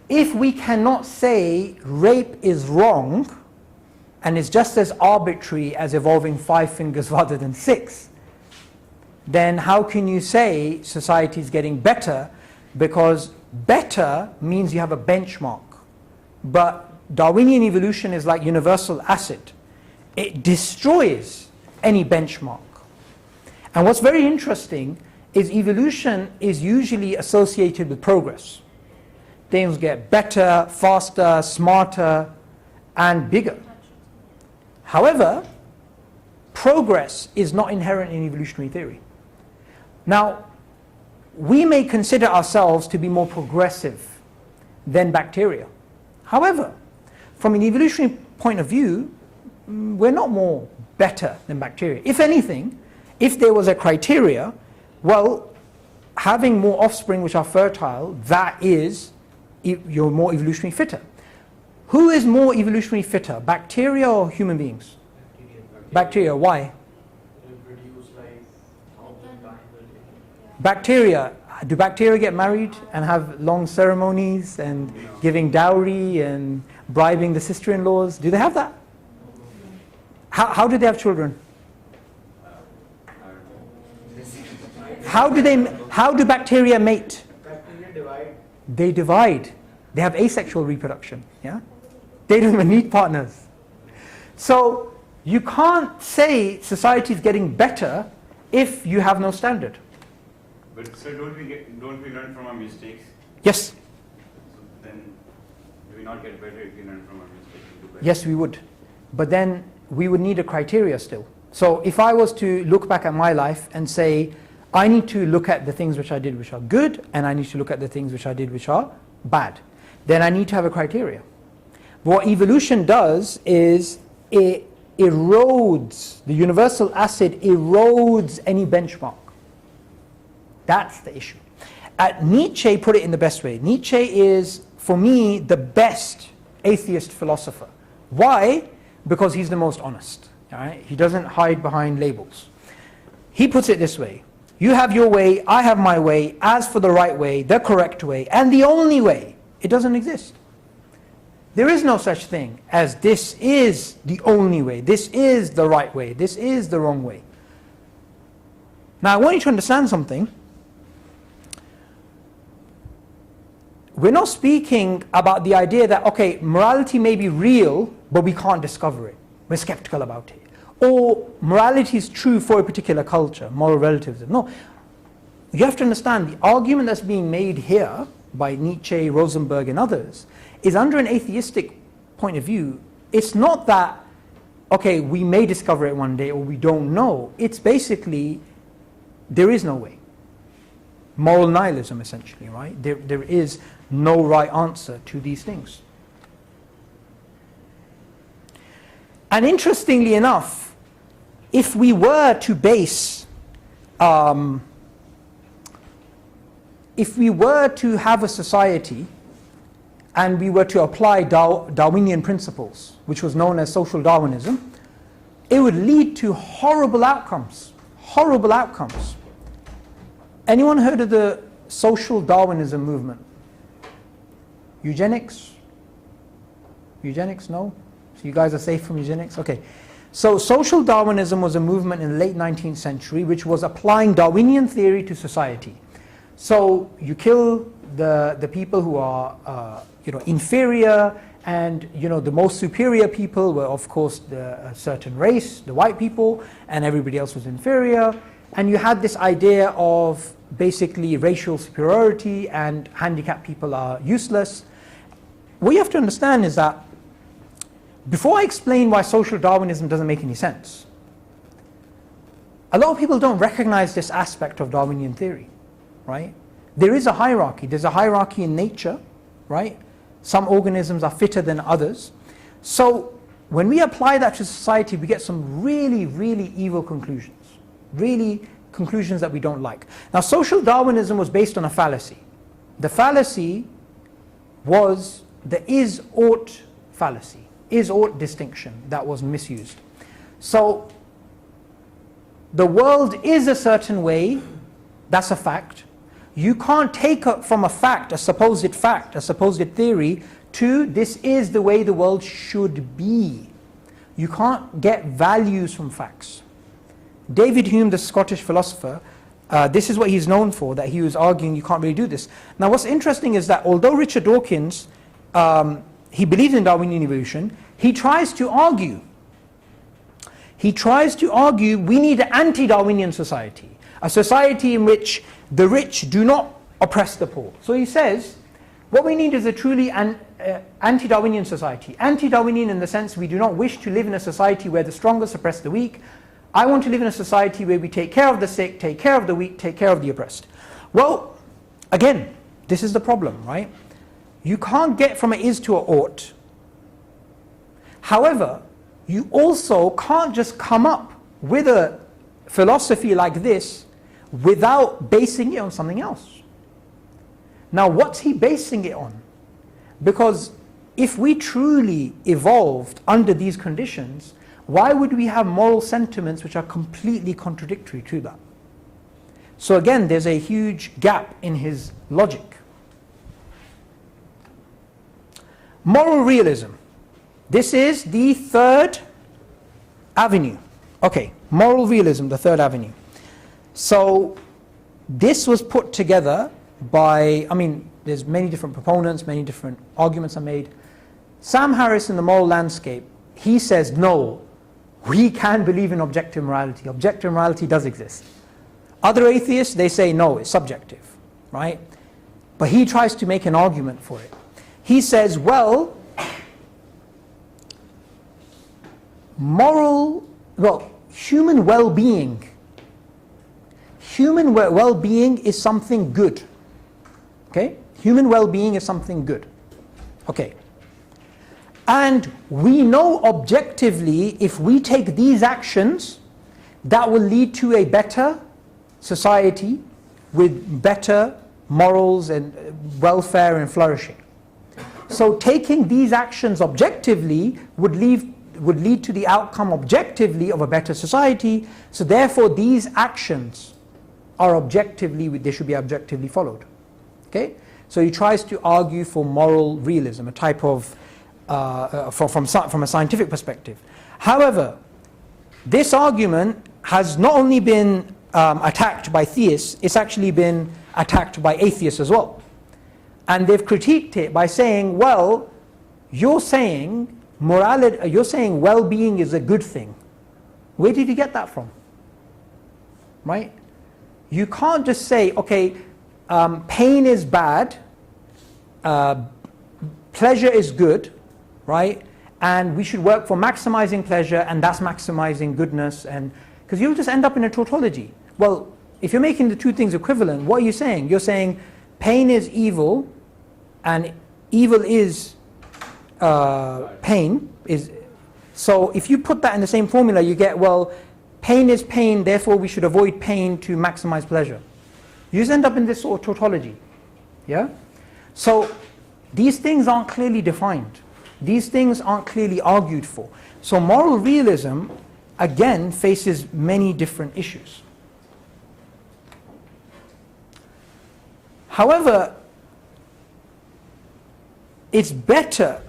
If we cannot say rape is wrong and is just as arbitrary as evolving 5 fingers rather than 6, then how can you say society is getting better? Because better means you have a benchmark. But Darwinian evolution is like universal acid. It destroys any benchmark. And what's very interesting is evolution is usually associated with progress. Things get better, faster, smarter, and bigger. However, progress is not inherent in evolutionary theory. Now, we may consider ourselves to be more progressive than bacteria. However, from an evolutionary point of view, we're not more better than bacteria. If anything, if there was a criteria, well, having more offspring which are fertile, that is, you're more evolutionary fitter. Who is more evolutionary fitter, bacteria or human beings? Bacteria. Why? Reproduce like thousand times a day. Bacteria. Do bacteria get married and have long ceremonies and giving dowry and bribing the sister-in-laws? Do they have that? How do they have children? How do bacteria mate? Bacteria divide. They divide. They have asexual reproduction. Yeah, they don't even need partners. So you can't say society is getting better if you have no standard. But sir, don't we learn from our mistakes? Yes. So then, do we not get better if we learn from our mistakes and do better? Yes, we would. But then we would need a criteria still. So if I was to look back at my life and say, I need to look at the things which I did which are good, and I need to look at the things which I did which are bad, then I need to have a criteria. What evolution does is it erodes, the universal acid erodes any benchmark. That's the issue. Nietzsche put it in the best way. Nietzsche is, for me, the best atheist philosopher. Why? Because he's the most honest. All right? He doesn't hide behind labels. He puts it this way: you have your way, I have my way, as for the right way, the correct way, and the only way, it doesn't exist. There is no such thing as this is the only way, this is the right way, this is the wrong way. Now I want you to understand something. We're not speaking about the idea that, okay, morality may be real, but we can't discover it. We're skeptical about it. Or morality is true for a particular culture, moral relativism. No. You have to understand, the argument that's being made here by Nietzsche, Rosenberg and others is under an atheistic point of view. It's not that, okay, we may discover it one day or we don't know. It's basically, there is no way. Moral nihilism, essentially, right? There is no right answer to these things. And interestingly enough, if we were to base, if we were to have a society and we were to apply Darwinian principles, which was known as social Darwinism, it would lead to horrible outcomes. Horrible outcomes. Anyone heard of the social Darwinism movement? Eugenics? Eugenics, no? So you guys are safe from eugenics? Okay. So social Darwinism was a movement in the late 19th century which was applying Darwinian theory to society. So you kill the people who are inferior, and the most superior people were of course a certain race, the white people, and everybody else was inferior. And you had this idea of basically racial superiority and handicapped people are useless. What you have to understand is that before I explain why social Darwinism doesn't make any sense, a lot of people don't recognize this aspect of Darwinian theory, right? There is a hierarchy. There's a hierarchy in nature, right? Some organisms are fitter than others. So when we apply that to society, we get some really, really evil conclusions. Really conclusions that we don't like. Now, social Darwinism was based on a fallacy. The fallacy was the is-ought fallacy, is-ought distinction that was misused. So the world is a certain way, that's a fact. You can't take up from a fact, a supposed theory, to this is the way the world should be. You can't get values from facts. David Hume, the Scottish philosopher, this is what he's known for, that he was arguing you can't really do this. Now what's interesting is that although Richard Dawkins, he believes in Darwinian evolution, he tries to argue we need an anti-Darwinian society, a society in which the rich do not oppress the poor. So he says, what we need is a truly anti-Darwinian society. Anti-Darwinian in the sense we do not wish to live in a society where the strongest oppress the weak. I want to live in a society where we take care of the sick, take care of the weak, take care of the oppressed. Well, again, this is the problem, right? You can't get from an is to an ought. However, you also can't just come up with a philosophy like this without basing it on something else. Now, what's he basing it on? Because if we truly evolved under these conditions, why would we have moral sentiments which are completely contradictory to that? So again, there's a huge gap in his logic. Moral realism. This is the third avenue. Okay, moral realism, the third avenue. So this was put together by, there's many different proponents, many different arguments are made. Sam Harris in The Moral Landscape, he says, no, we can believe in objective morality. Objective morality does exist. Other atheists, they say, no, it's subjective, right? But he tries to make an argument for it. He says, well, human well-being. Human well-being is something good. Okay? Human well-being is something good. Okay. And we know objectively, if we take these actions, that will lead to a better society with better morals and welfare and flourishing. So taking these actions objectively would lead to the outcome objectively of a better society. So therefore these actions are objectively, they should be objectively followed. Okay? So he tries to argue for moral realism, a type of, from a scientific perspective. However, this argument has not only been attacked by theists, it's actually been attacked by atheists as well. And they've critiqued it by saying, well, you're saying morality, you're saying well-being is a good thing. Where did you get that from? Right? You can't just say, okay, pain is bad, pleasure is good, right? And we should work for maximizing pleasure, and that's maximizing goodness, and because you'll just end up in a tautology. Well, if you're making the two things equivalent, what are you saying? You're saying pain is evil, and evil is pain. So if you put that in the same formula, you get, well, pain is pain, therefore we should avoid pain to maximize pleasure. You just end up in this sort of tautology. Yeah? So these things aren't clearly defined. These things aren't clearly argued for. So moral realism, again, faces many different issues. However, it's better,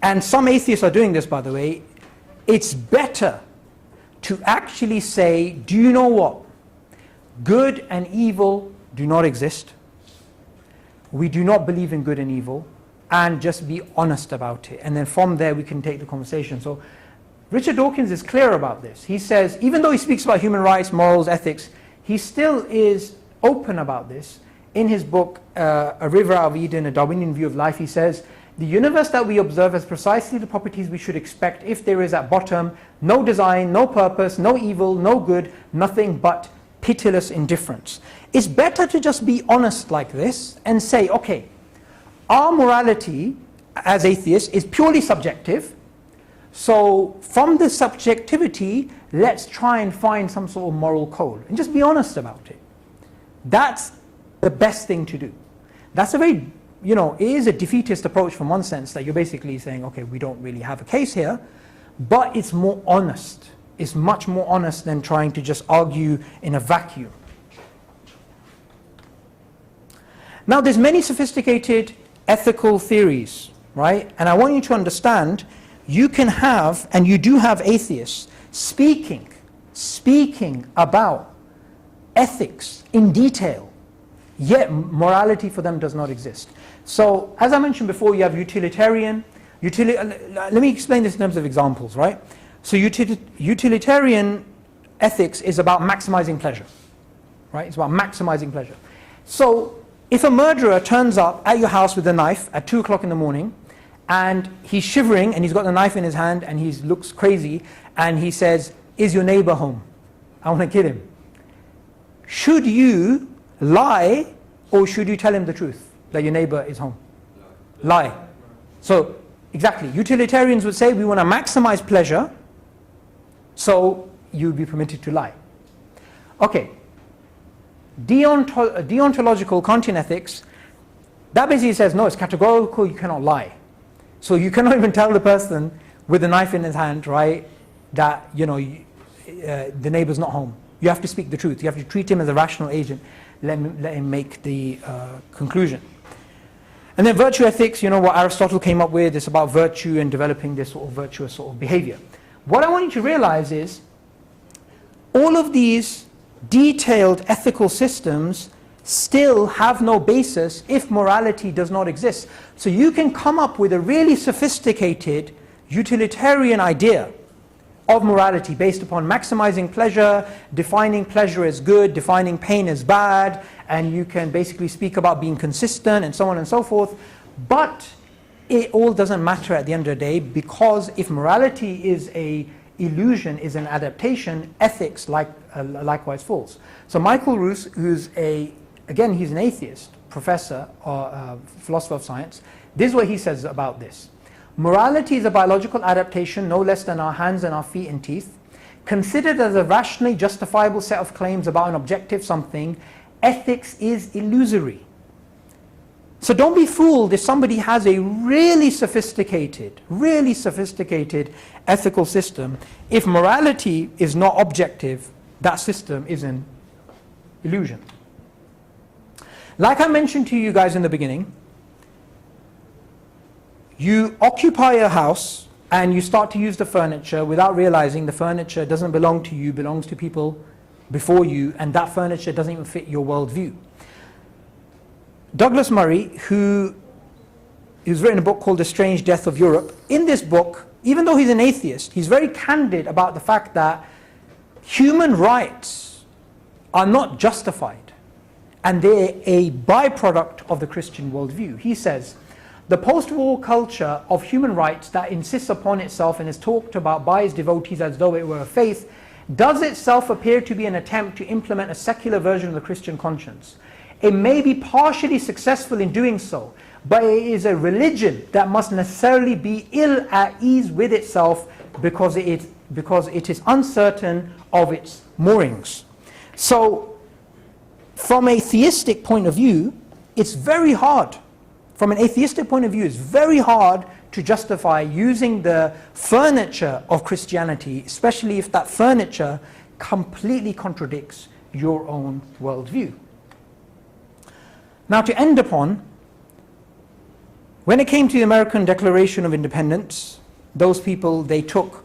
and some atheists are doing this by the way, it's better to actually say, do you know what? Good and evil do not exist. We do not believe in good and evil, and just be honest about it. And then from there we can take the conversation. So Richard Dawkins is clear about this. He says, even though he speaks about human rights, morals, ethics, he still is open about this. In his book, A River Out of Eden, A Darwinian View of Life, he says, the universe that we observe has precisely the properties we should expect if there is at bottom no design, no purpose, no evil, no good, nothing but pitiless indifference. It's better to just be honest like this and say, okay, our morality as atheists is purely subjective, so from the subjectivity, let's try and find some sort of moral code and just be honest about it. That's the best thing to do. That's a very, it is a defeatist approach from one sense, that you're basically saying, okay, we don't really have a case here, but it's more honest. It's much more honest than trying to just argue in a vacuum. Now there's many sophisticated ethical theories, right? And I want you to understand, you can have, and you do have atheists speaking about ethics in detail, yet morality for them does not exist. So as I mentioned before, you have utilitarian, let me explain this in terms of examples, right? So utilitarian ethics is about maximizing pleasure, right? It's about maximizing pleasure. So if a murderer turns up at your house with a knife at 2 o'clock in the morning, and he's shivering and he's got the knife in his hand and he looks crazy, and he says, is your neighbor home? I want to kill him. Should you lie, or should you tell him the truth, that your neighbor is home? Lie. So exactly, utilitarians would say we want to maximize pleasure, so you'll be permitted to lie. Okay. Deontological Kantian ethics, that basically says, no, it's categorical, you cannot lie. So you cannot even tell the person with a knife in his hand, right, that the neighbor's not home. You have to speak the truth. You have to treat him as a rational agent. Let him make the conclusion. And then virtue ethics, what Aristotle came up with, is about virtue and developing this sort of virtuous sort of behavior. What I want you to realize is, all of these detailed ethical systems still have no basis if morality does not exist. So you can come up with a really sophisticated utilitarian idea of morality based upon maximizing pleasure, defining pleasure as good, defining pain as bad, and you can basically speak about being consistent and so on and so forth. But it all doesn't matter at the end of the day, because if morality is illusion is an adaptation, ethics likewise falls. So Michael Roos, who's again, he's an atheist, professor or philosopher of science, this is what he says about this. Morality is a biological adaptation no less than our hands and our feet and teeth. Considered as a rationally justifiable set of claims about an objective something, ethics is illusory. So don't be fooled if somebody has a really sophisticated ethical system. If morality is not objective, that system is an illusion. Like I mentioned to you guys in the beginning, you occupy a house and you start to use the furniture without realizing the furniture doesn't belong to you, belongs to people before you, and that furniture doesn't even fit your worldview. Douglas Murray, who's written a book called The Strange Death of Europe, in this book, even though he's an atheist, he's very candid about the fact that human rights are not justified, and they're a byproduct of the Christian worldview. He says, the post-war culture of human rights that insists upon itself and is talked about by its devotees as though it were a faith, does itself appear to be an attempt to implement a secular version of the Christian conscience. It may be partially successful in doing so, but it is a religion that must necessarily be ill at ease with itself because it is uncertain of its moorings. So, from a theistic point of view, it's very hard. From an atheistic point of view, it's very hard to justify using the furniture of Christianity, especially if that furniture completely contradicts your own worldview. Now, to end upon, when it came to the American Declaration of Independence, those people, they took,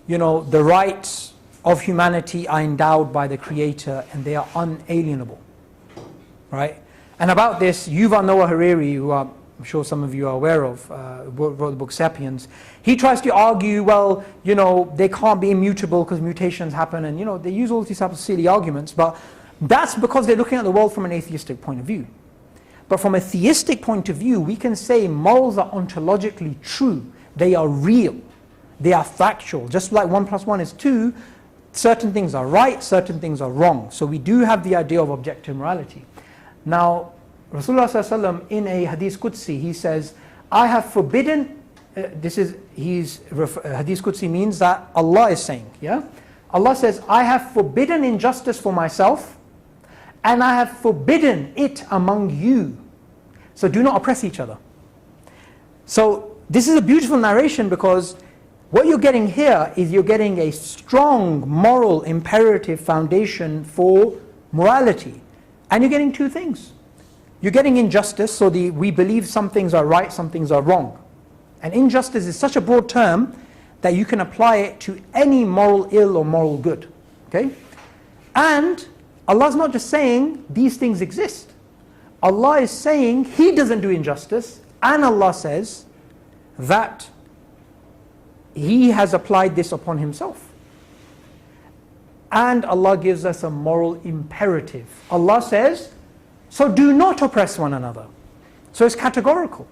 the rights of humanity are endowed by the Creator and they are unalienable, right? And about this, Yuval Noah Harari, who I'm sure some of you are aware of, wrote the book Sapiens, he tries to argue, well, they can't be immutable because mutations happen, and they use all these types of silly arguments, but that's because they're looking at the world from an atheistic point of view. But from a theistic point of view, we can say morals are ontologically true. They are real. They are factual. Just like 1 + 1 is 2, certain things are right, certain things are wrong. So we do have the idea of objective morality. Now, Rasulullah ﷺ in a Hadith Qudsi, he says, I have forbidden, Hadith Qudsi means that Allah is saying, yeah? Allah says, I have forbidden injustice for myself, and I have forbidden it among you. So do not oppress each other. So this is a beautiful narration, because what you're getting here is you're getting a strong moral imperative foundation for morality. And you're getting two things. You're getting injustice, so we believe some things are right, some things are wrong. And injustice is such a broad term that you can apply it to any moral ill or moral good. Okay? And Allah's not just saying these things exist. Allah is saying He doesn't do injustice, and Allah says that He has applied this upon Himself. And Allah gives us a moral imperative. Allah says, so do not oppress one another. So it's categorical.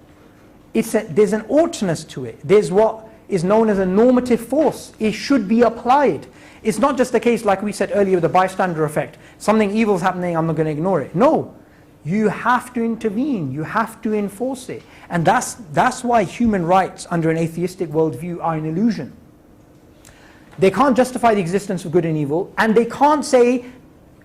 There's an oughtness to it. There's what is known as a normative force. It should be applied. It's not just the case, like we said earlier, with the bystander effect. Something evil is happening, I'm not going to ignore it. No. You have to intervene. You have to enforce it. And that's why human rights under an atheistic worldview are an illusion. They can't justify the existence of good and evil, and they can't say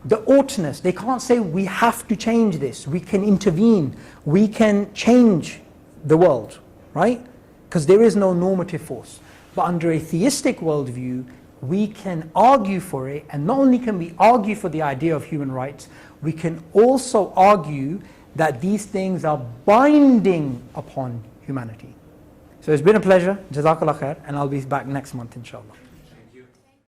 the oughtness. They can't say we have to change this. We can intervene. We can change the world, right? Because there is no normative force. But under a theistic worldview, we can argue for it, and not only can we argue for the idea of human rights, we can also argue that these things are binding upon humanity. So it's been a pleasure, Jazakallah khair, and I'll be back next month inshallah.